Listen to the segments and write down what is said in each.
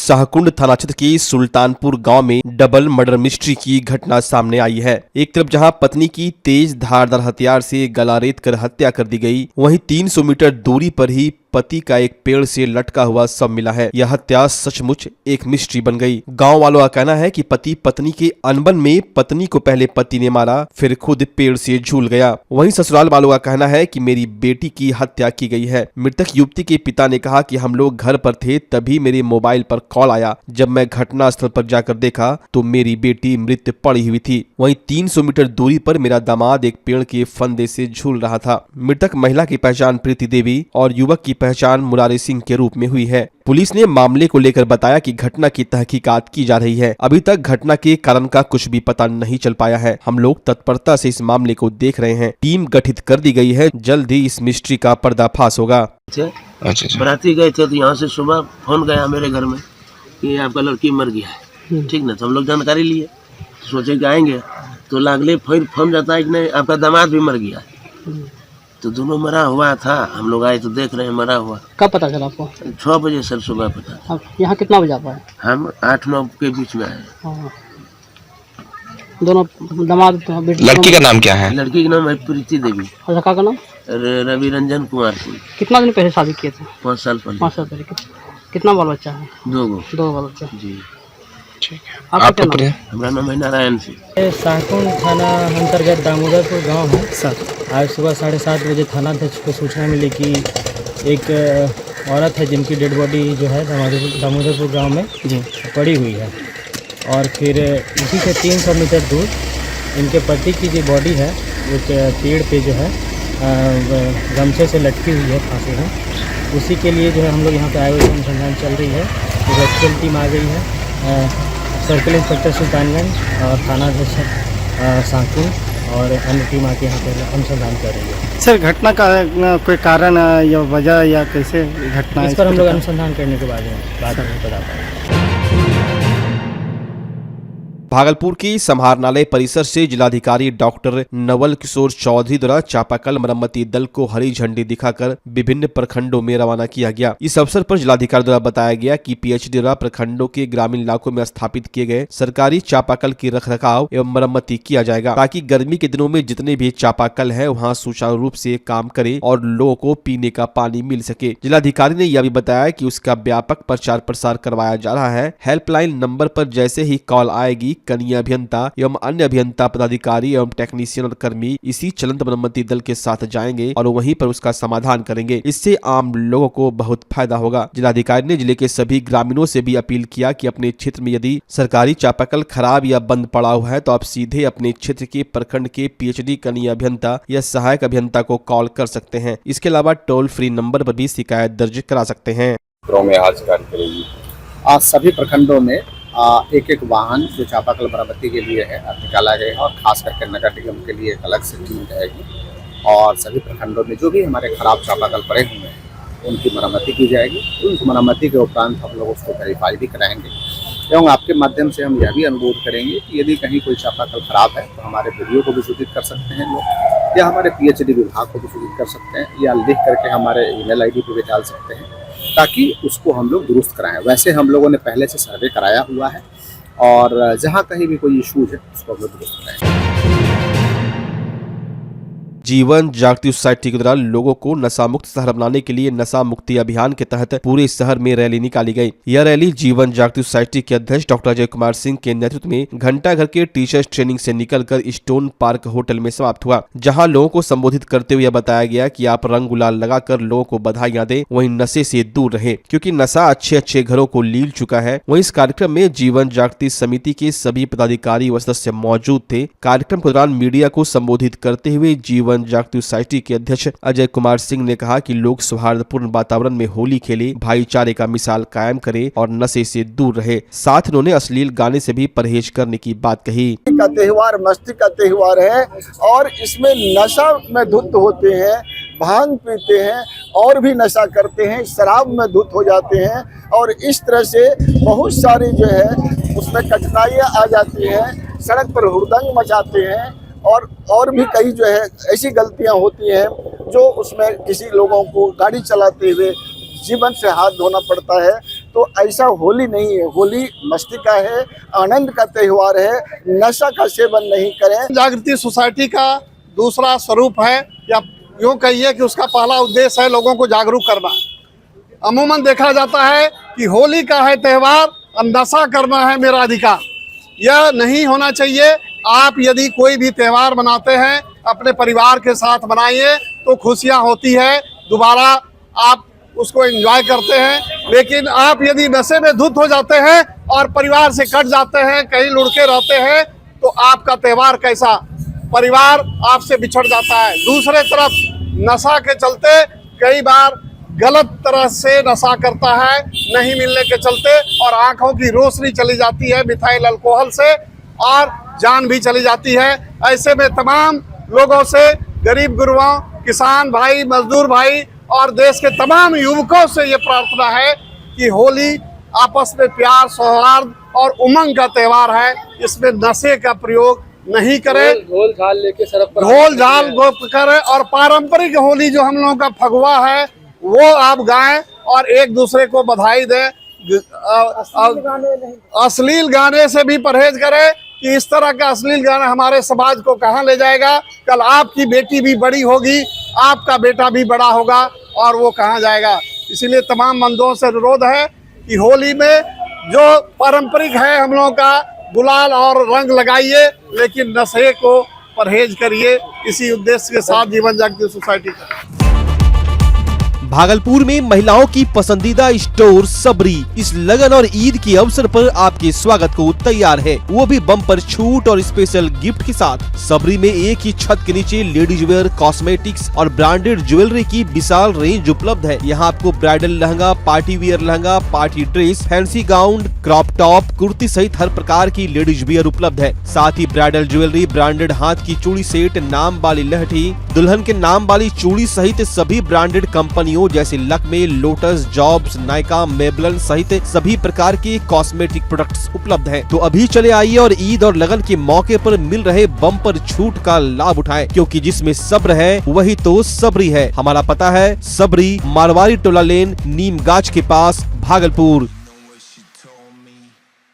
शाहकुंड थाना क्षेत्र के सुल्तानपुर गांव में डबल मर्डर मिस्ट्री की घटना सामने आई है। एक तरफ जहां पत्नी की तेज धारदार हथियार से गला रेत कर हत्या कर दी गई, वहीं 300 मीटर दूरी पर ही पति का एक पेड़ से लटका हुआ शव मिला है। यह हत्या सचमुच एक मिस्ट्री बन गई। गांव वालों का कहना है कि पति पत्नी के अनबन में पत्नी को पहले पति ने मारा, फिर खुद पेड़ से झूल गया। वहीं ससुराल वालों का कहना है कि मेरी बेटी की हत्या की गई है। मृतक युवती के पिता ने कहा कि हम लोग घर पर थे, तभी मेरे मोबाइल पर कॉल आया। जब मैं घटना स्थल पर जाकर देखा तो मेरी बेटी मृत पड़ी हुई थी। वहीं 300 मीटर दूरी पर मेरा दामाद एक पेड़ के फंदे से झूल रहा था। मृतक महिला की पहचान प्रीति देवी और युवक की पहचान मुरारी सिंह के रूप में हुई है। पुलिस ने मामले को लेकर बताया कि घटना की तहकीकात की जा रही है। अभी तक घटना के कारण का कुछ भी पता नहीं चल पाया है। हम लोग तत्परता से इस मामले को देख रहे हैं। टीम गठित कर दी गई है। जल्द ही इस मिस्ट्री का पर्दाफाश होगा। अच्छा। बराती गए थे तो यहाँ से सुबह फोन गया मेरे घर में कि आपका लड़की मर गया है। ठीक ना, तो हम लोग जानकारी लिए, सोचे कि आएंगे तो लागले फिर फोन जाता है कि नहीं आपका दामाद भी मर गया है। तो दोनों मरा हुआ था। हम लोग आए तो देख रहे हैं मरा हुआ। कब पता चला आपको? 6 बजे सर सुबह पता था। यहाँ कितना बजे आप आए? हम 8-9 के बीच में आए। दोनों दामाद लड़की का नाम क्या है? लड़की का नाम है प्रीति देवी। लड़का का नाम रवि रंजन कुमार सिंह। कितना दिन पहले शादी किए थे? 5 साल पहले। 5 साल पहले। कितना बाल बच्चा है? 2 बाल बच्चा जी। ठीक है। आपका क्या नाम? हमारा नाम है नारायण सिंह। शाहकुंड थाना अंतर्गत दामोदरपुर गांव है सर। आज सुबह 7:30 बजे थानाध्यक्ष को सूचना मिली कि एक औरत है जिनकी डेड बॉडी जो है दामोदरपुर गांव में जी पड़ी हुई है। और फिर इसी से 300 मीटर दूर इनके पति की जो बॉडी है एक पेड़ पे जो है गमछे से लटकी हुई है फांसी में। उसी के लिए जो है हम लोग यहाँ पे आए हुए अनुसंधान चल रही है। रेस्क्यू टीम आ गई है। सर्किल इंस्पेक्टर सुल्तानगंज और थानाध्यक्ष शाहकुंड और अन्य टीम आके यहाँ पर अनुसंधान कर रही है। सर घटना का कोई कारण या वजह या कैसे घटना, इस पर हम लोग अनुसंधान करने के बाद में बता पाएंगे। भागलपुर की समाहरणालय परिसर से जिलाधिकारी डॉक्टर नवल किशोर चौधरी द्वारा चापाकल मरम्मती दल को हरी झंडी दिखाकर विभिन्न प्रखंडों में रवाना किया गया। इस अवसर पर जिलाधिकारी द्वारा बताया गया कि पीएचडी द्वारा प्रखंडों के ग्रामीण इलाकों में स्थापित किए गए सरकारी चापाकल की रखरखाव एवं मरम्मती किया जाएगा, ताकि गर्मी के दिनों में जितने भी चापाकल है वहाँ सुचारू रूप से काम करे और लोगों को पीने का पानी मिल सके। जिलाधिकारी ने यह भी बताया कि उसका व्यापक प्रचार प्रसार करवाया जा रहा है। हेल्पलाइन नंबर पर जैसे ही कॉल आएगी, कनीय अभियंता एवं अन्य अभियंता पदाधिकारी एवं टेक्नीशियन और कर्मी इसी चलंत मरम्मती दल के साथ जाएंगे और वहीं पर उसका समाधान करेंगे। इससे आम लोगों को बहुत फायदा होगा। जिलाधिकारी ने जिले के सभी ग्रामीणों से भी अपील किया कि अपने क्षेत्र में यदि सरकारी चापाकल खराब या बंद पड़ा हुआ है तो आप सीधे अपने क्षेत्र के प्रखंड के पीएचडी कनीय अभियंता या सहायक अभियंता को कॉल कर सकते हैं। इसके अलावा टोल फ्री नंबर पर भी शिकायत दर्ज करा सकते हैं। आज सभी प्रखंडों में एक वाहन जो चापाकल मरम्मती के लिए है निकाला गया है और खास करके नगर निगम के लिए एक अलग से टीम रहेगी और सभी प्रखंडों में जो भी हमारे खराब चापाकल पड़े हुए हैं उनकी मरम्मती की जाएगी। उस मरम्मती के उपरांत हम लोग उसको वेरीफाई भी कराएंगे एवं आपके माध्यम से हम यह भी अनुरोध करेंगे कि यदि कहीं कोई चापाकल खराब है तो हमारे वीडियो को भी सूचित कर सकते हैं लोग, या हमारे पीएचडी विभाग को भी सूचित कर सकते हैं, या लिख करके हमारे ईमेल आईडी पे भी डाल सकते हैं ताकि उसको हम लोग दुरुस्त कराएं। वैसे हम लोगों ने पहले से सर्वे कराया हुआ है और जहां कहीं भी कोई इशूज है उसको हम लोग दुरुस्त कराएं। जीवन जागृति सोसाइटी के द्वारा लोगों को नशा मुक्त शहर बनाने के लिए नशा मुक्ति अभियान के तहत पूरे शहर में रैली निकाली गई। यह रैली जीवन जागृति सोसाइटी के अध्यक्ष डॉक्टर अजय कुमार सिंह के नेतृत्व में घंटा घर के टीचर्स ट्रेनिंग से निकलकर स्टोन पार्क होटल में समाप्त हुआ, जहां लोगों को संबोधित करते हुए बताया गया कि आप रंग गुलाल लगाकर लोगों को बधाइयां दें, वहीं नशे से दूर रहे क्योंकि नशा अच्छे घरों को लील चुका है। वहीं इस कार्यक्रम में जीवन जागृति समिति के सभी पदाधिकारी व सदस्य मौजूद थे। कार्यक्रम के दौरान मीडिया को संबोधित करते हुए जीवन जागृति सोसाइटी के अध्यक्ष अजय कुमार सिंह ने कहा कि लोग सौहार्दपूर्ण वातावरण में होली खेले, भाईचारे का मिसाल कायम करे और नशे से दूर रहे। साथ उन्होंने अश्लील गाने से भी परहेज करने की बात कही। का त्योहार मस्ती का त्योहार है और इसमें नशा में धुत होते हैं, भांग पीते हैं और भी नशा करते हैं, शराब में धुत हो जाते हैं और इस तरह से बहुत सारी जो है उसमें कठिनाइयाँ आ जाती हैं, सड़क पर हुड़दंग मचाते हैं और भी कई जो है ऐसी गलतियां होती हैं जो उसमें किसी लोगों को गाड़ी चलाते हुए जीवन से हाथ धोना पड़ता है। तो ऐसा होली नहीं है। होली मस्ती का है, आनंद का त्यौहार है, नशा का सेवन नहीं करें। जागृति सोसाइटी का दूसरा स्वरूप है, या यूँ कहिए कि उसका पहला उद्देश्य है लोगों को जागरूक करना। अमूमन देखा जाता है कि होली का है त्यौहार और नशा करना है मेरा अधिकार। यह नहीं होना चाहिए। आप यदि कोई भी त्यौहार मनाते हैं अपने परिवार के साथ मनाइए तो खुशियां होती है, दोबारा आप उसको एंजॉय करते हैं। लेकिन आप यदि नशे में धुत हो जाते हैं और परिवार से कट जाते हैं, कहीं लुढ़के रहते हैं, तो आपका त्यौहार कैसा, परिवार आपसे बिछड़ जाता है। दूसरे तरफ नशा के चलते कई बार गलत तरह से नशा करता है, नहीं मिलने के चलते, और आंखों की रोशनी चली जाती है मिथाइल अल्कोहल से, और जान भी चली जाती है। ऐसे में तमाम लोगों से, गरीब गुरुओं, किसान भाई, मजदूर भाई और देश के तमाम युवकों से ये प्रार्थना है कि होली आपस में प्यार, सौहार्द और उमंग का त्यौहार है। इसमें नशे का प्रयोग नहीं करें। ढोल झाल लेके सड़क पर ढोल झाल करें और पारंपरिक होली जो हम लोगों का फगुआ है वो आप गाएं और एक दूसरे को बधाई दें। अश्लील गाने से भी परहेज करें कि इस तरह का अश्लील गाना हमारे समाज को कहाँ ले जाएगा। कल आपकी बेटी भी बड़ी होगी, आपका बेटा भी बड़ा होगा, और वो कहाँ जाएगा। इसीलिए तमाम बंधुओं से अनुरोध है कि होली में जो पारंपरिक है हम लोगों का, गुलाल और रंग लगाइए, लेकिन नशे को परहेज करिए। इसी उद्देश्य के साथ जीवन जागृति सोसाइटी का भागलपुर में महिलाओं की पसंदीदा स्टोर सबरी इस लगन और ईद के अवसर पर आपके स्वागत को तैयार है, वो भी बम्पर छूट और स्पेशल गिफ्ट के साथ। सबरी में एक ही छत के नीचे लेडीज वेयर, कॉस्मेटिक्स और ब्रांडेड ज्वेलरी की विशाल रेंज उपलब्ध है। यहाँ आपको bridal lehenga, party wear lehenga, party dress, fancy gown, crop top, kurti सहित हर प्रकार की लेडीज वेयर उपलब्ध है। साथ ही ब्राइडल ज्वेलरी, ब्रांडेड हाथ की चूड़ी सेट, नाम वाली लहठी, दुल्हन के नाम वाली चूड़ी सहित सभी ब्रांडेड कंपनियों जैसे लक्मे, लोटस, जॉब्स, नायका, मेबलन सहित सभी प्रकार के कॉस्मेटिक प्रोडक्ट्स उपलब्ध हैं। तो अभी चले आइए और ईद और लगन के मौके पर मिल रहे बम्पर छूट का लाभ उठाएं, क्योंकि जिसमें सब्र है वही तो सबरी है। हमारा पता है सबरी, मारवाड़ी टोला लेन, नीम गाछ के पास, भागलपुर।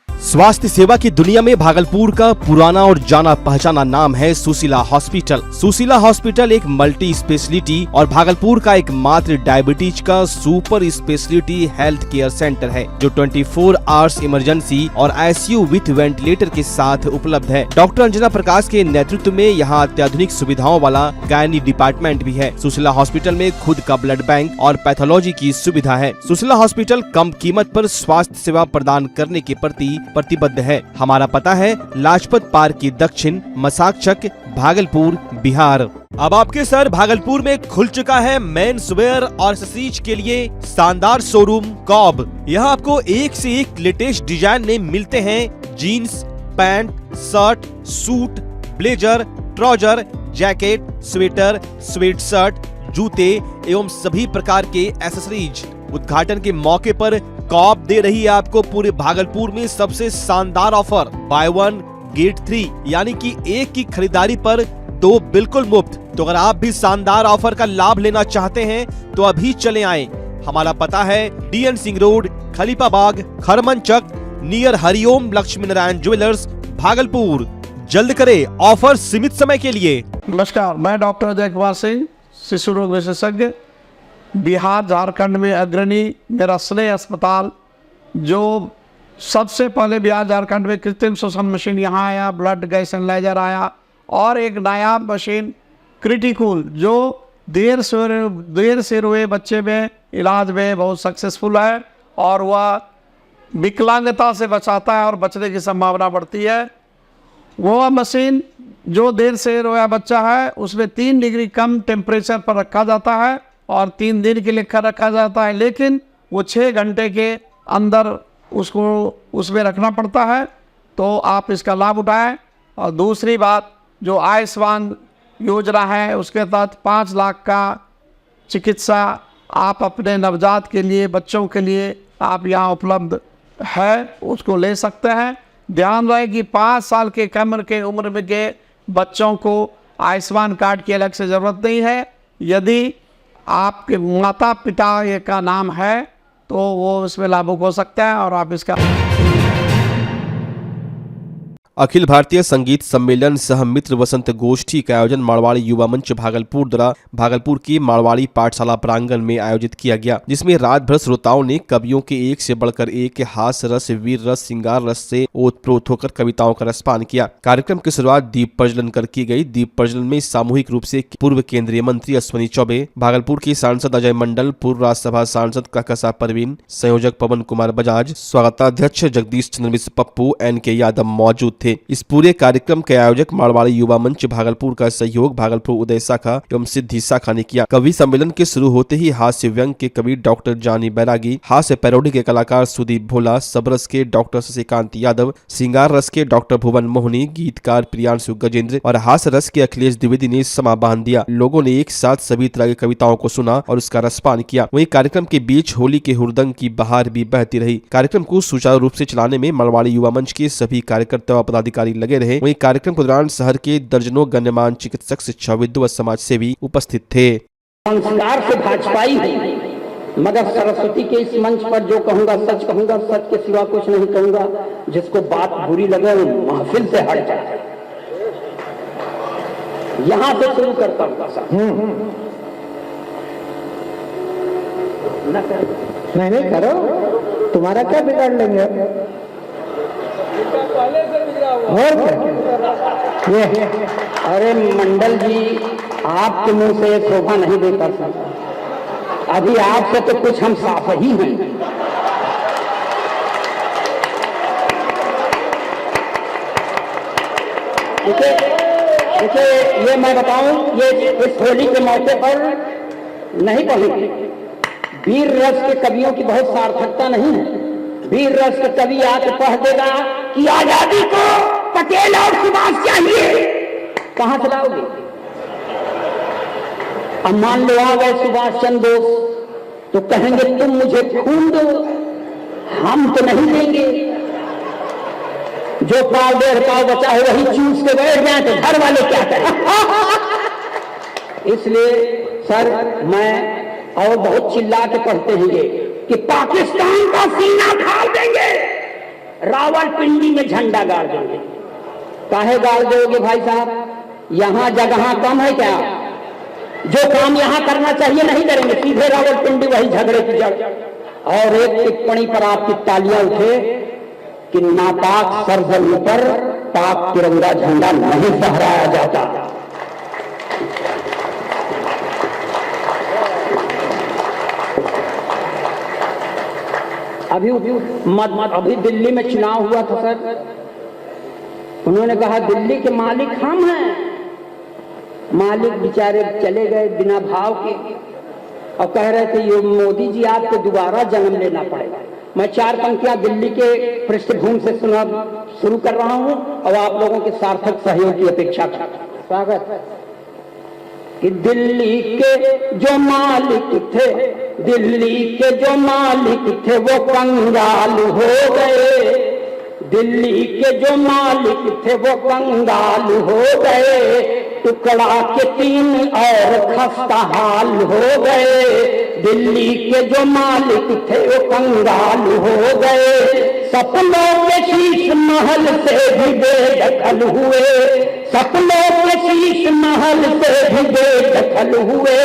स्वास्थ्य सेवा की दुनिया में भागलपुर का पुराना और जाना पहचाना नाम है सुशीला हॉस्पिटल। सुशीला हॉस्पिटल एक मल्टी स्पेशलिटी और भागलपुर का एकमात्र डायबिटीज का super speciality health care centre है, जो 24 आवर्स इमरजेंसी और आईसीयू विथ वेंटिलेटर के साथ उपलब्ध है। डॉक्टर अंजना प्रकाश के नेतृत्व में यहाँ अत्याधुनिक सुविधाओं वाला गायनी डिपार्टमेंट भी है। सुशीला हॉस्पिटल में खुद का ब्लड बैंक और पैथोलॉजी की सुविधा है। सुशीला हॉस्पिटल कम कीमत पर स्वास्थ्य सेवा प्रदान करने के प्रति प्रतिबद्ध है। हमारा पता है लाजपत पार्क की दक्षिण, मसाकचक, भागलपुर, बिहार। अब आपके सर भागलपुर में खुल चुका है मेंस वेयर और एक्सेसरीज के लिए शानदार शोरूम कॉब। यहाँ आपको एक से एक लेटेस्ट डिजाइन में मिलते हैं jeans, pants, shirt, suit, blazer, trouser, jacket, sweater, sweatshirt, जूते एवं सभी प्रकार के एक्सेसरीज। उद्घाटन के मौके पर कॉप दे रही है आपको पूरे भागलपुर में सबसे शानदार ऑफर, बाय 1 गेट 3, यानी कि एक की खरीदारी पर 2 बिल्कुल मुफ्त। तो अगर आप भी शानदार ऑफर का लाभ लेना चाहते हैं तो अभी चले आएं। हमारा पता है DN Singh road, Khalifabagh, Kharmanchak, near Hariom Lakshmi Narayan jewellers, Bhagalpur. जल्द करे, ऑफर सीमित समय के लिए। नमस्कार, मैं डॉक्टर अजय कुमार सिंह, शिशु रोग विशेषज्ञ, बिहार झारखंड में अग्रणी। मेरा स्नेह अस्पताल जो सबसे पहले बिहार झारखंड में कृत्रिम श्वसन मशीन यहाँ आया, ब्लड गैस एनालाइजर आया, और एक नायाब मशीन क्रिटिकल जो देर से रोए बच्चे में इलाज में बहुत सक्सेसफुल है, और वह विकलांगता से बचाता है और बचने की संभावना बढ़ती है। वह मशीन जो देर से रोया बच्चा है उसमें 3 डिग्री कम टेम्परेचर पर रखा जाता है और 3 दिन के लिए रखा जाता है, लेकिन वो 6 घंटे के अंदर उसको उसमें रखना पड़ता है। तो आप इसका लाभ उठाएं। और दूसरी बात, जो आयुष्मान योजना है उसके तहत 5 लाख का चिकित्सा आप अपने नवजात के लिए, बच्चों के लिए आप यहाँ उपलब्ध है, उसको ले सकते हैं। ध्यान रहे कि 5 साल के कम के उम्र में के बच्चों को आयुष्मान कार्ड की अलग से ज़रूरत नहीं है। यदि आपके माता पिता का नाम है तो वो इसमें लाभुक हो सकता है और आप इसका अखिल भारतीय संगीत सम्मेलन सह मित्र वसंत गोष्ठी का आयोजन मारवाड़ी युवा मंच भागलपुर द्वारा भागलपुर की मारवाड़ी पाठशाला प्रांगण में आयोजित किया गया, जिसमें रात भर श्रोताओं ने कवियों के एक से बढ़कर एक हास्य रस, वीर रस, श्रृंगार रस से ओतप्रोत होकर कविताओं का रसपान किया। कार्यक्रम की शुरुआत दीप प्रज्वलन कर की गई। दीप प्रज्वलन में सामूहिक रूप से पूर्व केंद्रीय मंत्री अश्विनी चौबे, भागलपुर की सांसद अजय मंडल, पूर्व राज्यसभा सांसद कहकशा परवीन, संयोजक पवन कुमार बजाज, स्वागताध्यक्ष जगदीश चंद्र मिश्र पप्पू, एन.के. यादव मौजूद थे। इस पूरे कार्यक्रम के आयोजक मारवाड़ी युवा मंच भागलपुर का सहयोग भागलपुर उदय शाखा एवं सिद्धि शाखा ने किया। कवि सम्मेलन के शुरू होते ही हास्य व्यंग के कवि डॉक्टर जानी बैरागी, हास्य पैरोडी के कलाकार सुदीप भोला, सबरस के डॉक्टर शशिकांत यादव, श्रृंगार रस के डॉक्टर भुवन मोहनी, गीतकार प्रियांशु गजेंद्र और हास्य रस के अखिलेश द्विवेदी ने समा बांध दिया। लोगों ने एक साथ सभी तरह की कविताओं को सुना और उसका रसपान किया। वहीं कार्यक्रम के बीच होली के हुरदंग की बहार भी बहती रही। कार्यक्रम को सुचारू रूप से चलाने में मारवाड़ी युवा मंच के सभी कार्यकर्ता व पदाधिकारी लगे रहे। वहीं कार्यक्रम के दौरान शहर के दर्जनों गण्यमान्य चिकित्सक, शिक्षाविद व समाज सेवी उपस्थित थे। संस्कार से भाजपाई है, मगर सरस्वती के इस मंच पर जो कहूंगा सच कहूंगा, सच के सिवा कुछ नहीं कहूंगा। जिसको बात बुरी लगे वो महफिल से हट जाए। यहां से शुरू करता हूं। नहीं करो, तुम्हारा क्या बिगाड़ लेंगे। और ये अरे मंडल जी, आपके मुंह से शोभा नहीं देता सर। अभी आपसे तो कुछ हम साफ ही हैं। देखिए ये मैं बताऊं, ये इस होली के मौके पर नहीं कहूंगी। वीर रस के कवियों की बहुत सार्थकता नहीं है। वीर रस के कवि आके पढ़ देगा कि आजादी को पटेल और सुभाष चाहिए, कहां चलाओगे। अब मान लो आ गए सुभाष चंद्र बोस तो कहेंगे तुम मुझे खून दो, हम तो नहीं देंगे। जो पाव डेढ़ पाव बचा है वही चूस के बैठ जाए तो घर वाले क्या करें। इसलिए सर मैं और बहुत चिल्ला के पढ़ते हैं ये कि पाकिस्तान का सीना फाड़ देंगे, रावलपिंडी में झंडा गाड़ देंगे। काहे गाड़ दोगे भाई साहब, यहां जगह कम है क्या। जो काम यहां करना चाहिए नहीं करेंगे, सीधे रावलपिंडी वही झगड़े की जड़। और एक टिप्पणी पर आपकी तालियां उठे कि नापाक सरजमीन पर पाक तिरंगा झंडा नहीं फहराया जाता। अभी दिल्ली में चुनाव हुआ था सर, उन्होंने कहा दिल्ली के मालिक हम हैं। मालिक बेचारे चले गए बिना भाव के और कह रहे थे ये मोदी जी आपको दोबारा जन्म लेना पड़ेगा। मैं 4 पंक्तियां दिल्ली के पृष्ठभूमि से सुना शुरू कर रहा हूं और आप लोगों के सार्थक सहयोग की अपेक्षा का स्वागत। कि दिल्ली के जो मालिक थे, दिल्ली के जो मालिक थे वो कंगाल हो गए। दिल्ली के जो मालिक थे वो कंगाल हो गए। टुकड़ा के 3 और खस्ता हाल हो गए। दिल्ली के जो मालिक थे वो कंगाल हो गए। सपनों के शीश महल से भी बेदखल हुए। सपनों के शीश महल से भी बेदखल हुए।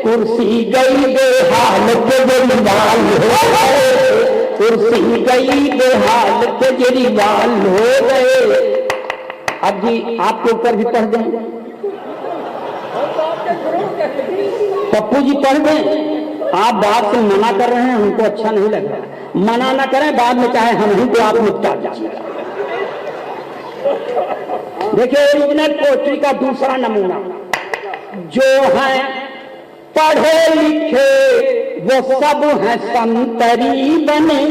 कुर्सी गई बेहाल केजरीवाल हो गए। कुर्सी गई बेहाल केजरीवाल हो गए। अब जी आपके ऊपर भी पढ़ दें, पप्पू जी पढ़ दें। आप बात से मना कर रहे हैं, हमको अच्छा नहीं लग रहा। मना ना करें, बाद में चाहे हम ही को आप निपटा दीजिए। देखिए ओरिजिनल पोएट्री का दूसरा नमूना, जो है पढ़े लिखे वो सब है संतरी बने।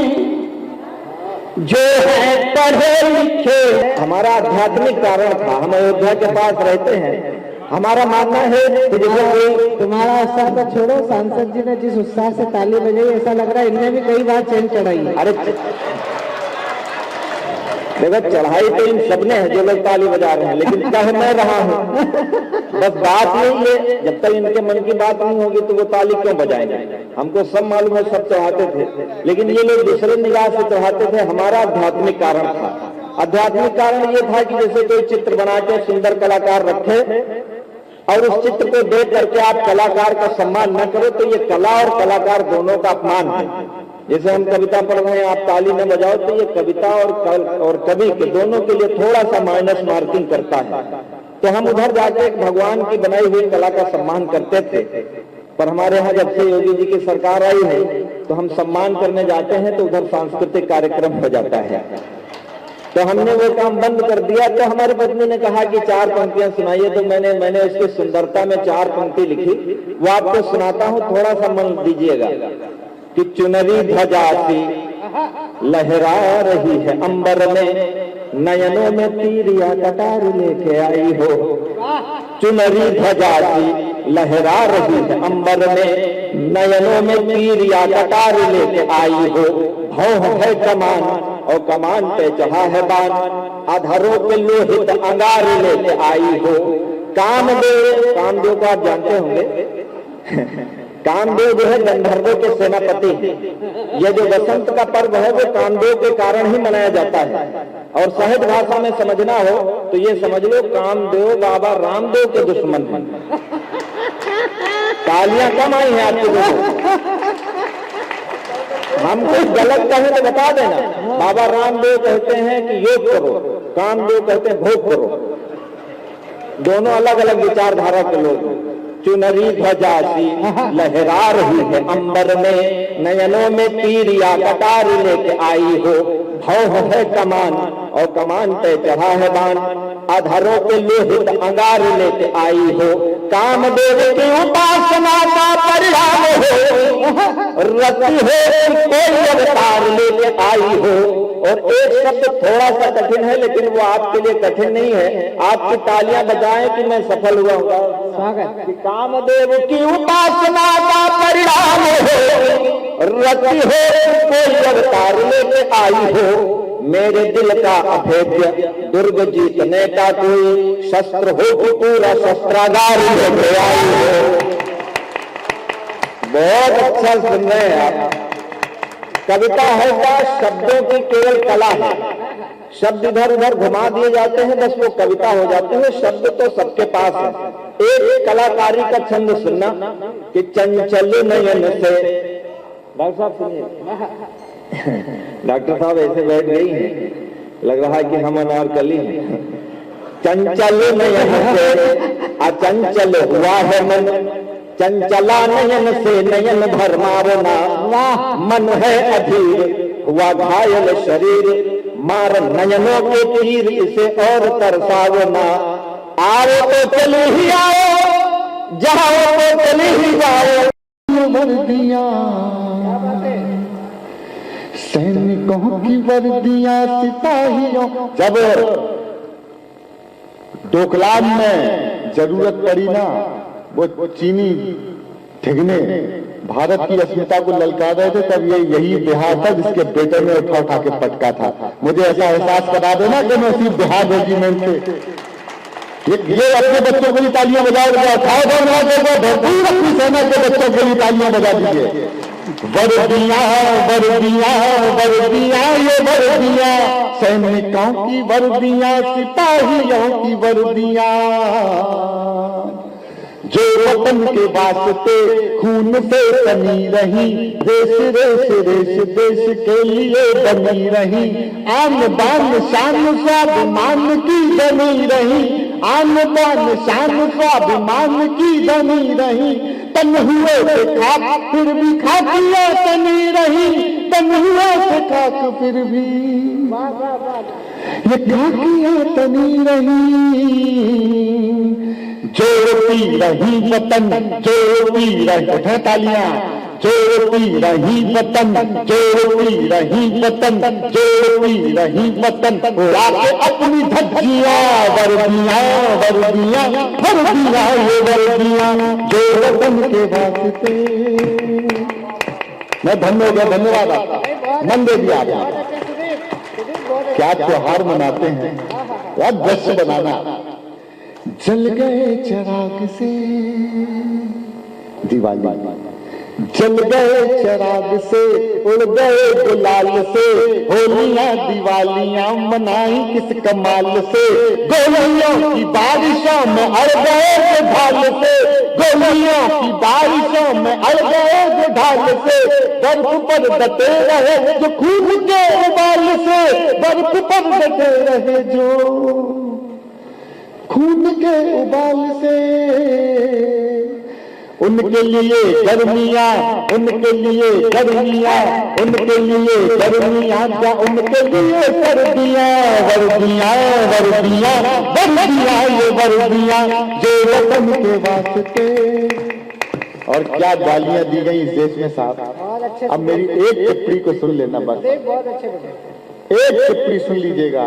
जो है पढ़े लिखे, हमारा आध्यात्मिक कारण था। हम अयोध्या के पास रहते हैं। हमारा मानना है कि जैसे तुम्हारा उत्साह तो छोड़ो, सांसद जी ने जिस उत्साह से ताली बजाई ऐसा लग रहा है इनमें भी कई बार चैन चढ़ाई है। अरे देखो चढ़ाई तो इन सबने है जो लोग ताली बजा रहे हैं, लेकिन कह मैं रहा हूँ बस बात यही है, जब तक इनके मन की बात नहीं होगी तो वो ताली क्यों बजाएंगे। हमको सब मालूम है, सब चढ़ाते थे, लेकिन ये लोग दूसरे निगाह से चढ़ाते थे। हमारा आध्यात्मिक कारण था। आध्यात्मिक कारण ये था कि जैसे कोई चित्र बना के सुंदर कलाकार रखे और उस चित्र को देख करके आप कलाकार का सम्मान न करो तो ये कला और कलाकार दोनों का अपमान है। जैसे हम कविता पढ़ रहे हैं, आप ताली न बजाओ तो ये कविता और कवि के दोनों के लिए थोड़ा सा माइनस मार्किंग करता है। तो हम उधर जाके एक भगवान की बनाई हुई कला का सम्मान करते थे, पर हमारे यहाँ जब से योगी जी की सरकार आई है तो हम सम्मान करने जाते हैं तो उधर सांस्कृतिक कार्यक्रम हो जाता है। तो हमने वो काम बंद कर दिया। तो हमारी पत्नी ने कहा कि 4 पंक्तियां सुनाइए, तो मैंने उसकी सुंदरता में 4 पंक्ति लिखी, वो आपको सुनाता हूँ, थोड़ा सा मन दीजिएगा। कि चुनरी ध्वजा सी लहरा रही है अंबर में, नयनों में तीरिया कटार लेके आई हो। चुनरी ध्वजा सी लहरा रही है अंबर में, नयनों में तीरिया कटार लेके आई हो। भौं है कमान और कमान पे चढ़ा है बाण, अधरों पे लोहित अंगार लेके आई हो। कामदेव को आप जानते होंगे। कामदेव जो है गंधर्वों के सेनापति हैं। ये जो वसंत का पर्व है वो कामदेव के कारण ही मनाया जाता है। और सहज भाषा में समझना हो तो ये समझ लो कामदेव बाबा रामदेव के दुश्मन हैं। तालियां कम आई हैं आपके लोगों। हम कुछ गलत कहें तो बता देना। बाबा रामदेव कहते हैं कि योग करो, कामदेव कहते हैं भोग करो। दोनों अलग अलग विचारधारा के लोग हैं। चुनरी ध्वजा सी लहरा रही है अंबर में, नयनों में तीरिया कटार लेके आई हो। भौं है कमान और कमान पे चढ़ा है बाण, अधरों पे लोहित अंगार लेके आई हो। कामदेव की उपासना का परिणाम हो, रति हो कोई अवतार लेके आई हो। और एक शब्द थोड़ा सा कठिन है लेकिन वो आपके लिए कठिन नहीं है। आपकी तालियां बजाएं कि मैं सफल हुआ हूँ। स्वागत। कामदेव की उपासना का परिणाम हो, रति हो कोई अवतार लेके आई हो। मेरे दिल का अभेद्य दुर्ग जीतने का कोई शस्त्र हो कि पूरा शस्त्रागार लेके आई हो। बहुत अच्छा सुन रहे हैं आप। कविता है क्या? शब्दों की केवल कला है। शब्द इधर उधर घुमा दिए जाते हैं, बस वो कविता हो जाती है। शब्द तो सबके पास है। एक कलाकारी का छंद सुनना कि चंचल नयन से। डॉक्टर साहब सुनिए। डॉक्टर साहब ऐसे बैठ गई हैं, लग रहा है कि हम अनारकली हैं। चंचल नयन से अचंचल हुआ है मन, चंचला नयन से नयन भर मारना। मन है अधीर हुआ घायल शरीर, मार नयनों के तीर इसे और तरसावना। आओ तो चले ही आओ, जाओ तो चले ही जाओ। वर्दियां सैनिकों की वर्दियां सिपाहियों। जब डोकलाम में जरूरत पड़ी ना, वो चीनी ठिगने भारत की अस्मिता को ललकार रहे थे, तब यही बिहार था जिसके बेटे ने उठा के पटका था। मुझे ऐसा एहसास करा देना कि मैं सिर्फ बिहार रेजिमेंट से। ये अपने बच्चों के लिए तालियां बजाओ, भरपूर अपनी सेना के बच्चों के लिए तालियां बजा दीजिए। वर्दियां वर्दियां वर्दियां ये वर्दियां, सैनिकों की वर्दियां सिपाहियों की वर्दियां। जो वतन के वास्ते खून से बनी रही, रेस रेस रेस देश के लिए बनी रही। आन बान शान स्वाभिमान की बनी रही, आन बान शान स्वाभिमान की बनी रही। तन हुए से खाक फिर भी खाकिया तनी रही, तन हुए से खाक फिर भी ये खाकिया तनी रही। जो पी रही वतन, जो पी रही तालियां, जो पी रही वतन, जो पी रही वतन, जो पी रही वतन। उड़ा के अपनी धज्जियां वर्दियां वर्दियां वर्दियां ये वर्दियां, जो वतन के वास्ते। मैं धन्यवाद मन दे दिया। क्या त्योहार मनाते हैं, क्या दृश्य बनाना। जल गए चिराग से दिवाली, जल गए चिराग से, उड़ गए गुलाल से, होलियां दिवालियां मनाई किस कमाल से। गोलियों की बारिशों में अड़ गए ढाल से, गोलियों की बारिशों में अड़ गए ढाल से। बर्फ पर डटे रहे जो खून के उबाल से, बर्फ पर डटे रहे जो खून के उबाल से। उनके लिए गर्मियां, उनके लिए गर्मियां, उनके लिए गर्मियां, क्या उनके लिए सर्दियां। वर्दियां वर्दियां वर्दियां, ये वर्दियां जो वतन के वास्ते। और क्या गालियां दी गई इस देश में साहब। अब मेरी एक टिप्पणी को सुन लेना, बस एक टिप्पणी सुन लीजिएगा।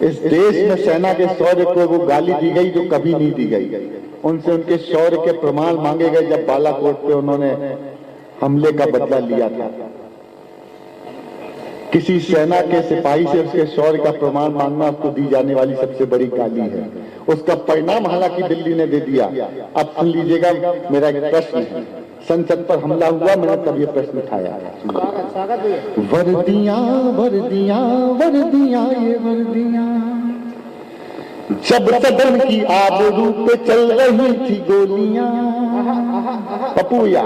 इस देश में सेना के शौर्य को वो गाली दी गई जो कभी नहीं दी गई। उनसे उनके शौर्य के प्रमाण मांगे गए जब बालाकोट पे उन्होंने हमले का बदला लिया था। किसी सेना के सिपाही से उसके शौर्य का प्रमाण मांगना उसको दी जाने वाली सबसे बड़ी गाली है। उसका परिणाम हालांकि दिल्ली ने दे दिया। अब सुन लीजिएगा, मेरा एक प्रश्न है। संसद पर हमला हुआ, मैंने तब ये प्रश्न उठाया। वर्दियां वर्दियां वर्दियां, ये वर्दियां जब सदन की आबरू पे चल रही थी गोलियां। पपूया,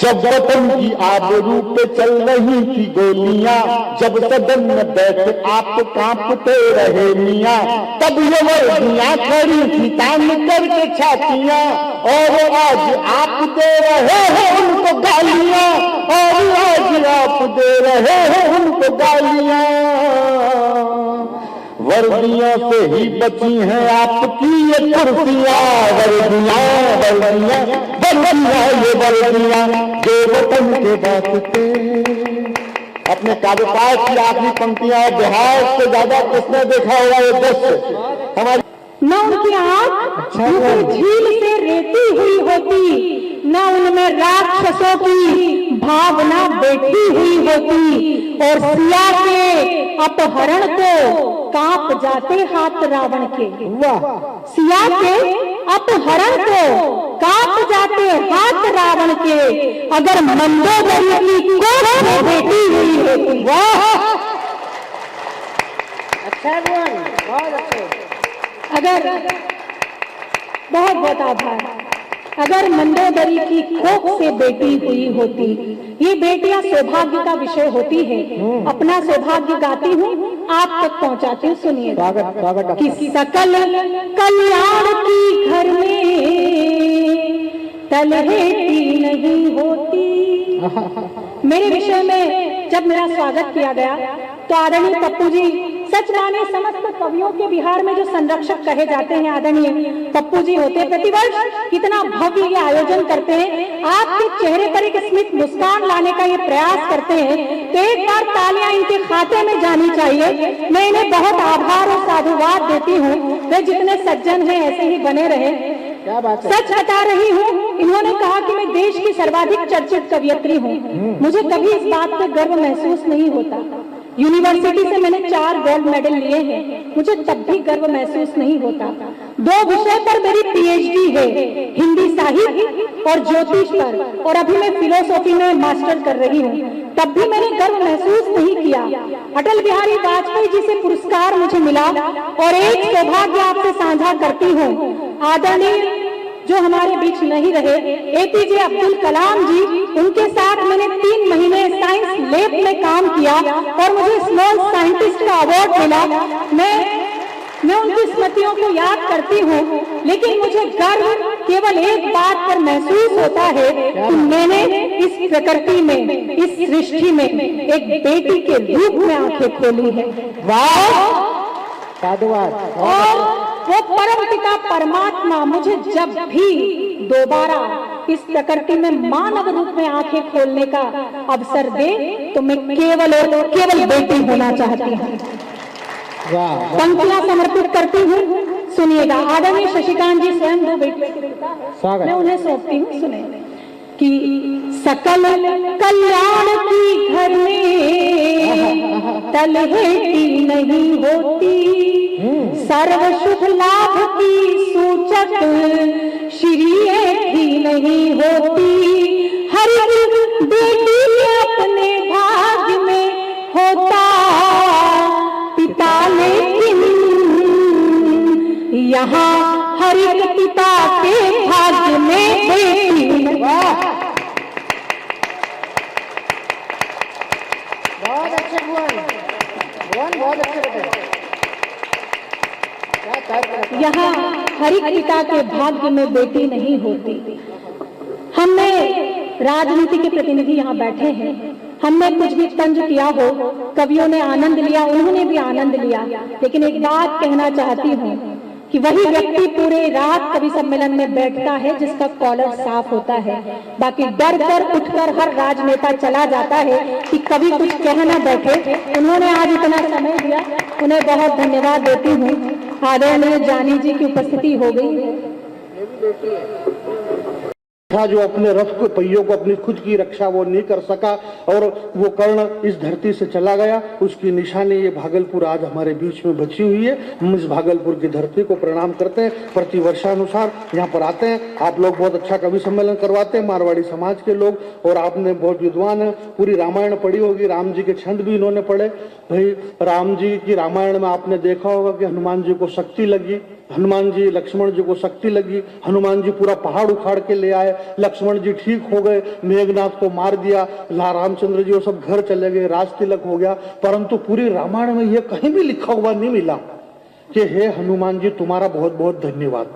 जब वतन की आबरू पे चल रही थी गोलियां, जब सदन में बैठे आप कांपते रहे मियां, तब ये वर्दियां खड़ी थी तान करके छातियां। और आज आप दे रहे हो उनको गालियां, और आज आप दे रहे हो उनको गालियां। वर्दियों से ही बची हैं आपकी ये कुर्सियां। वर्दियां वर्दियां वर्दियां, ये वर्दियां जो वतन के वास्ते। अपने काव्यपाठ की आखिरी पंक्तियां, बिहार से ज्यादा किसने देखा होगा ये दृश्य। हमारी न उनकी आंख झील से रेती हुई होती, न उनमें राक्षसों की भावना बैठी हुई होती। और सिया के अपहरण को कांप जाते हाथ रावण के। सिया के अपहरण को कांप जाते हाथ रावण के, अगर मंदोदरी की कोख में बैठी हुई होती। वाह, अच्छा बहुत अच्छे। अगर बहुत बहुत आभार। अगर मंदोदरी की कोख से बेटी हुई होती। ये बेटियां सौभाग्य का विषय होती है। अपना सौभाग्य गाती हूँ, आप तक पहुँचाती हूँ, सुनिए। कि सकल कल्याण की घर में तलहेटी नहीं होती। मेरे विषय में जब मेरा स्वागत किया गया तो आदरणीय पप्पू जी, सच माने समस्त कवियों के बिहार में जो संरक्षक कहे जाते हैं आदरणीय पप्पू जी होते हैं। प्रतिवर्ष कितना भव्य ये आयोजन करते हैं, आपके चेहरे पर एक स्मित मुस्कान लाने का ये प्रयास करते हैं, तो एक बार तालियां इनके खाते में जानी चाहिए। मैं इन्हें बहुत आभार और साधुवाद देती हूँ। वे जितने सज्जन हैं ऐसे ही बने रहे। सच बता रही हूँ, इन्होंने कहा कि मैं देश की सर्वाधिक चर्चित कवयित्री हूँ। मुझे कभी इस बात पर गर्व महसूस नहीं होता। यूनिवर्सिटी से मैंने 4 गोल्ड मेडल लिए हैं, मुझे तब भी गर्व महसूस नहीं होता। 2 विषय पर मेरी पीएचडी है, हिंदी साहित्य और ज्योतिष पर, और अभी मैं फिलोसॉफी में मास्टर कर रही हूँ, तब भी मैंने गर्व महसूस नहीं किया। अटल बिहारी वाजपेयी जी से पुरस्कार मुझे मिला, और एक सौभाग्य आपसे साझा करती हूँ। आदरणीय जो हमारे बीच नहीं रहे, एपीजे अब्दुल कलाम जी, उनके साथ मैंने 3 महीने साइंस लैब में काम किया और मुझे स्मॉल साइंटिस्ट का अवार्ड मिला। मैं उनकी स्मृतियों को याद करती हूँ, लेकिन मुझे गर्व केवल एक बात पर महसूस होता है कि मैंने इस प्रकृति में, इस सृष्टि में एक बेटी के रूप में आंखें खोली है। वाह, और वो परम पिता परमात्मा मुझे जब भी दोबारा इस प्रकृति में मानव रूप में आंखें खोलने का अवसर दे, तो मैं केवल और केवल बेटी होना चाहती हूँ। पंक्तियां समर्पित करती हूँ, सुनिएगा। आदरणीय शशिकांत जी स्वयं 2 बेटियां, मैं उन्हें सौंपती हूँ। सुने कि सकल कल्याण की घर में तलहेटी नहीं होती, सर्व शुभ लाभ की सूचक श्री भी नहीं होती। हर एक बेटी के अपने भाग्य में होता पिता, लेकिन यहाँ हर एक पिता के भाग्य में बेटी नहीं। बहुत अच्छे भुवन, बहुत अच्छे बेटे। यहाँ हर एक पिता के भाग्य में बेटी नहीं होती। हमने राजनीति के प्रतिनिधि यहाँ बैठे हैं, हमने कुछ भी तंज किया हो, कवियों ने आनंद लिया, उन्होंने भी आनंद लिया, लेकिन एक बात कहना चाहती हूँ कि वही व्यक्ति पूरे रात कवि सम्मेलन में बैठता है जिसका कॉलर साफ होता है, बाकी डर कर उठकर हर राजनेता चला जाता है कि कभी कुछ कह न बैठे। उन्होंने आज इतना समय दिया, उन्हें बहुत धन्यवाद देती हूँ। आदरणीय जानी जी की उपस्थिति हो गई। जो अपने रथ को पहियों को अपनी खुद की रक्षा वो नहीं कर सका और वो कर्ण इस धरती से चला गया, उसकी निशानी ये भागलपुर आज हमारे बीच में बची हुई है। हम इस भागलपुर की धरती को प्रणाम करते हैं, प्रति वर्षानुसार यहाँ पर आते हैं। आप लोग बहुत अच्छा कवि सम्मेलन करवाते हैं, मारवाड़ी समाज के लोग, और आपने बहुत विद्वान है, पूरी रामायण पढ़ी होगी, राम जी के छंद भी इन्होंने पढ़े। भाई राम जी की रामायण में आपने देखा होगा कि हनुमान जी को शक्ति लगी, हनुमान जी लक्ष्मण जी को शक्ति लगी, हनुमान जी पूरा पहाड़ उखाड़ के ले आए, लक्ष्मण जी ठीक हो गए, मेघनाथ को मार दिया, रामचंद्र जी वो सब घर चले गए, राज तिलक हो गया। परंतु पूरी रामायण में ये कहीं भी लिखा हुआ नहीं मिला कि हे हनुमान जी तुम्हारा बहुत बहुत धन्यवाद।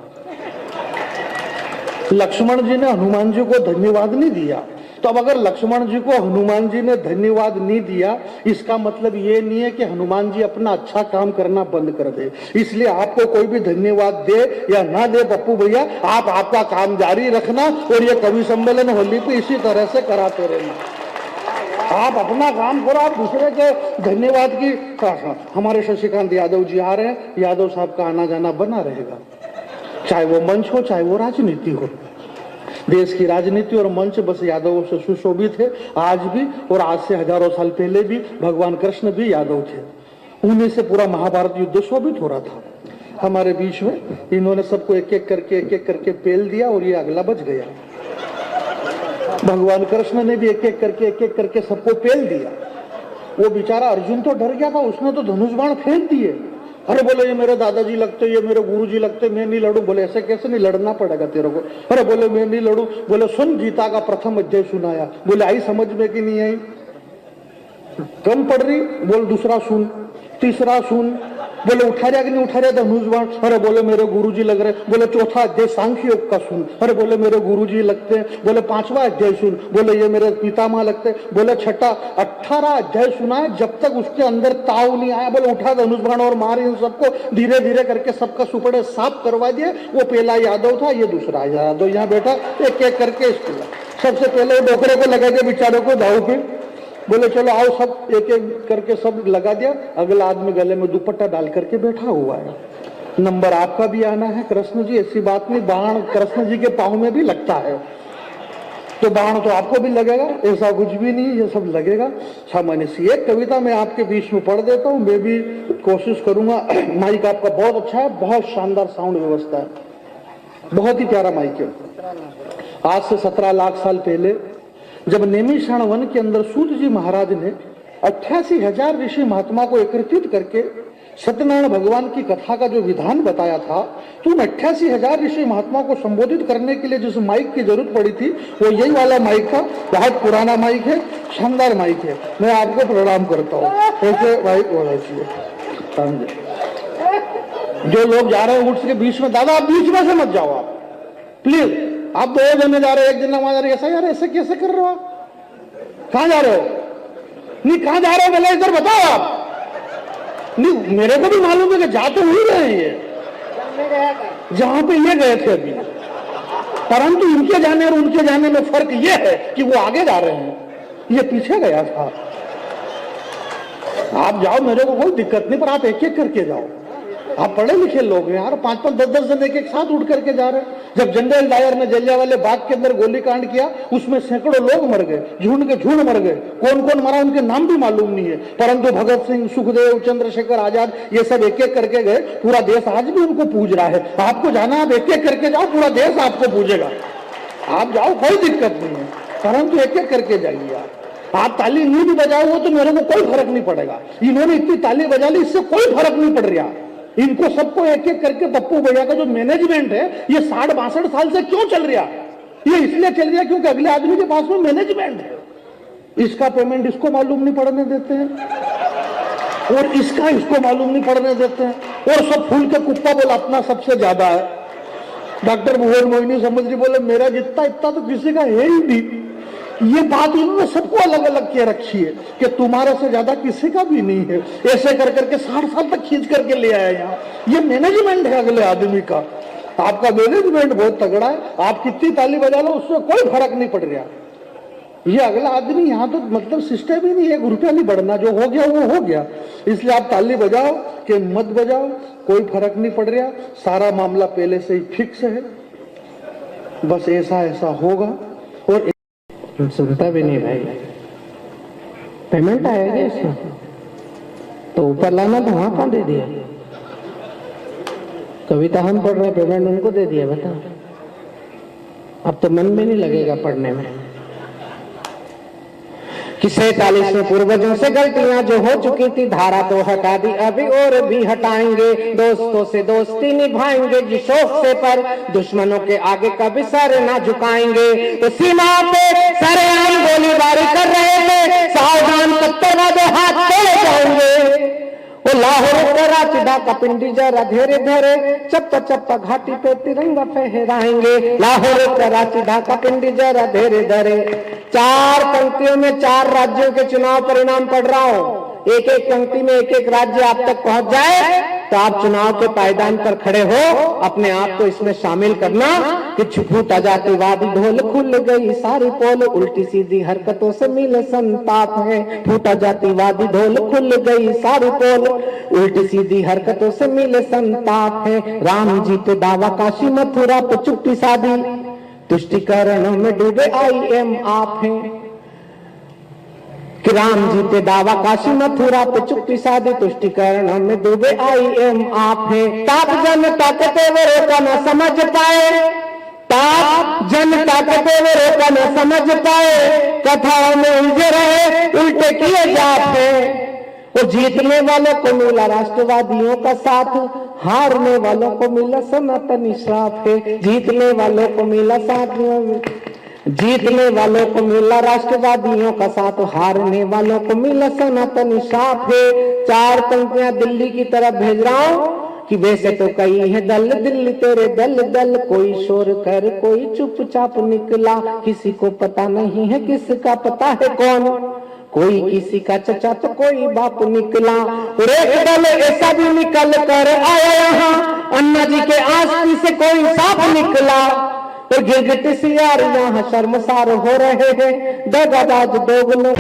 लक्ष्मण जी ने हनुमान जी को धन्यवाद नहीं दिया। तो अब अगर लक्ष्मण जी को हनुमान जी ने धन्यवाद नहीं दिया, इसका मतलब ये नहीं है कि हनुमान जी अपना अच्छा काम करना बंद कर दे। इसलिए आपको कोई भी धन्यवाद दे या ना दे पप्पू भैया, आप आपका काम जारी रखना और ये कवि सम्मेलन होली पे इसी तरह से कराते रहना। आप अपना काम करो, आप दूसरे के धन्यवाद की। हमारे शशिकांत यादव जी आ रहे हैं, यादव साहब का आना जाना बना रहेगा, चाहे वो मंच हो चाहे वो राजनीति हो। देश की राजनीति और मंच बस यादवों से सुशोभित है आज भी, और आज से हजारों साल पहले भी भगवान कृष्ण भी यादव थे, उन्हीं से पूरा महाभारत युद्ध शोभित हो रहा था। हमारे बीच में इन्होंने सबको एक एक करके पेल दिया और ये अगला बच गया। भगवान कृष्ण ने भी एक एक करके सबको पेल दिया। वो बेचारा अर्जुन तो डर गया था, उसने तो धनुष बाण फेंक दिए। अरे बोले ये मेरे दादाजी लगते, ये मेरे गुरुजी लगते, मैं नहीं लड़ू। बोले ऐसे कैसे नहीं, लड़ना पड़ेगा तेरे को। अरे बोले मैं नहीं लड़ू। बोले सुन गीता का प्रथम अध्याय सुनाया। बोले आई समझ में कि नहीं आई, कम पड़ रही। बोल दूसरा सुन, तीसरा सुन। बोले उठा रहा कि नहीं उठा रहा धनुष बाण। अरे बोले मेरे गुरुजी लग रहे। बोले चौथा अध्याय सांख्य योग का सुन। अरे बोले मेरे गुरुजी लगते हैं। बोले पांचवा अध्याय सुन। बोले ये मेरे पितामह लगते हैं। बोले छठा। 18 अध्याय सुना है, जब तक उसके अंदर ताव नहीं आया। बोले उठा धनुष बाण और मार इन सबको। धीरे धीरे करके सबका सुपड़े साफ करवा दिए। वो पहला यादव था, ये दूसरा यादव यहाँ बैठा, एक एक करके इसको सबसे पहले डोकरे को लगा दिया बेचारों को दाऊ पे। बोले चलो आओ सब एक एक करके सब लगा दिया। अगला आदमी गले में दुपट्टा डाल करके बैठा हुआ है। नंबर आपका भी आना है कृष्ण जी, ऐसी बात नहीं। बाण कृष्ण जी के पाँव में भी लगता है, तो बाण तो आपको भी लगेगा, ऐसा कुछ भी नहीं, ये सब लगेगा सामान्य सी। एक कविता मैं आपके बीच में पढ़ देता हूँ, मैं भी कोशिश करूंगा। माइक आपका बहुत अच्छा है, बहुत शानदार साउंड व्यवस्था है, बहुत ही प्यारा माइक है। आज से 17 लाख साल पहले जब नैमिषारण वन के अंदर सूत जी महाराज ने 88,000 ऋषि महात्मा को एकत्रित करके सत्यनारायण भगवान की कथा का जो विधान बताया था, तो उन 88,000 ऋषि महात्मा को संबोधित करने के लिए जिस माइक की जरूरत पड़ी थी वो यही वाला माइक था। बहुत पुराना माइक है, शानदार माइक है, मैं आपको प्रणाम करता हूँ। ऐसे माइक होना चाहिए। जो लोग जा रहे हैं उठ के बीच में, दादा आप बीच में से मत जाओ, आप प्लीज। आप 2 जने जा रहे हैं, एक दिन वहां जा रहे, ऐसा यार ऐसे कैसे कर रहे हो आप? कहाँ जा रहे हो? नहीं कहाँ जा रहे हो पहले इधर बताओ आप। नहीं मेरे को भी मालूम है कि जा तो वही रहे हैं ये जहां पे ये गए थे अभी, परंतु इनके जाने और उनके जाने में फर्क ये है कि वो आगे जा रहे हैं, ये पीछे गया था। आप जाओ, मेरे को कोई दिक्कत नहीं, पर आप एक एक करके जाओ। आप पढ़े लिखे लोग हैं यार, 5-5, 10-10 जन एक साथ उठ करके जा रहे हैं। जब जनरल डायर ने जलियांवाले बाग के अंदर गोलीकांड किया, उसमें सैकड़ों लोग मर गए, झुंड के झुंड मर गए। कौन कौन मरा उनके नाम भी मालूम नहीं है, परंतु भगत सिंह, सुखदेव, चंद्रशेखर आजाद ये सब एक एक करके गए। पूरा देश आज भी उनको पूज रहा है। आपको जाना, आप एक एक करके जाओ, पूरा देश आपको पूजेगा। आप जाओ, कोई दिक्कत नहीं है, परंतु एक एक करके जाइए। आप ताली नहीं भी बजाओगे तो मेरे को कोई फर्क नहीं पड़ेगा। इन्होंने इतनी ताली बजा ली, इससे कोई फर्क नहीं पड़ रहा। इनको सबको एक एक करके पप्पू भैया का जो मैनेजमेंट है ये 60-62 साल से क्यों चल रहा? ये इसलिए चल रहा क्योंकि अगले आदमी के पास में मैनेजमेंट है। इसका पेमेंट इसको मालूम नहीं पड़ने देते हैं, और इसका इसको मालूम नहीं पड़ने देते हैं, और सब फूल के कुत्ता बोला अपना सबसे ज्यादा है। डॉक्टर भुवन मोहिनी समझ जी बोले मेरा जितना इतना तो किसी का है ही नहीं। ये बात इन्होंने सबको अलग अलग किए रखी है कि तुम्हारे से ज्यादा किसी का भी नहीं है। ऐसे कर करके 60 साल तक खींच करके ले आया यहाँ। ये मैनेजमेंट है अगले आदमी का। आपका मैनेजमेंट बहुत तगड़ा है। आप कितनी ताली बजा लो उससे कोई फर्क नहीं पड़ रहा। ये अगला आदमी यहाँ तो मतलब सिस्टम ही नहीं है, 1 रुपया नहीं बढ़ना, जो हो गया वो हो गया। इसलिए आप ताली बजाओ कि मत बजाओ कोई फर्क नहीं पड़ रहा। सारा मामला पहले से ही फिक्स है, बस ऐसा ऐसा होगा। और सुनता भी नहीं भाई, पेमेंट आएगा इसमें तो ऊपर लाना तो वहां कौन दे दिया? कविता हम पढ़ रहे, पेमेंट उनको दे दिया। बता, अब तो मन में नहीं लगेगा पढ़ने में कि 47 पूर्वजों से गलतियां जो हो चुकी थी धारा तो हटा दी, अभी और भी हटाएंगे। दोस्तों से दोस्ती निभाएंगे जिस शौक से, पर दुश्मनों के आगे कभी सर ना झुकाएंगे। तो सीमा पे सरेआम गोलीबारी कर रहे थे, सावधान कट्टरवादी हाथ तोड़े जाएंगे। वो लाहौर कराची ढाका पिंडी जरा धीरे धीरे, चप्पा चप्पा घाटी पे तिरंगा फहराएंगे। लाहौर कराची ढाका पिंडी जरा धीरे धीरे। 4 पंक्तियों में 4 राज्यों के चुनाव परिणाम पढ़ रहा हूँ। एक एक पंक्ति में एक एक राज्य आप तक पहुंच जाए तो आप चुनाव के पायदान पर खड़े हो, अपने आप को इसमें शामिल करना कि छुपूता जातिवादी ढोल खुल गई सारी पोल, उल्टी सीधी हरकतों से मिले संताप है। फूटा जातिवादी ढोल खुल गई सारी पोल, उल्टी सीधी हरकतों से मिले संताप है। राम जी पे दावा, काशी मथुरा पे चुप्पी साधी, तुष्टिकरण में डूबे IM आप हैं। कि राम जी पे दावा, काशी मथुरा पे चुप्पी साधी, तुष्टिकरण में डूबे IM आप हैं। ताप जनता के तेवरों का न समझ पाए, ताप जनता के तेवरों का न समझ पाए, कथाओं में उलझे रहे उल्टे किए जाते। वो जीतने वालों को मिला राष्ट्रवादियों का साथ, हारने वालों को मिला सनातनी श्राप है। जीतने वालों को मिला साथियों, जीतने वालों को मिला राष्ट्रवादियों का साथ, हारने वालों को मिला सनातनी श्राप है। 4 पंक्तियां दिल्ली की तरफ भेज रहा हूं कि वैसे तो कई है दल दिल्ली तेरे दल दल, कोई शोर कर कोई चुपचाप निकला, किसी को पता नहीं है किसका पता है कौन, कोई किसी का चचा तो कोई बाप निकला। और एक दल ऐसा भी निकल कर आया यहाँ, अन्ना जी के आस्ती से कोई सांप निकला। तो गिरगिट सियार यहाँ शर्मसार हो रहे हैं, दगाबाज दोगलों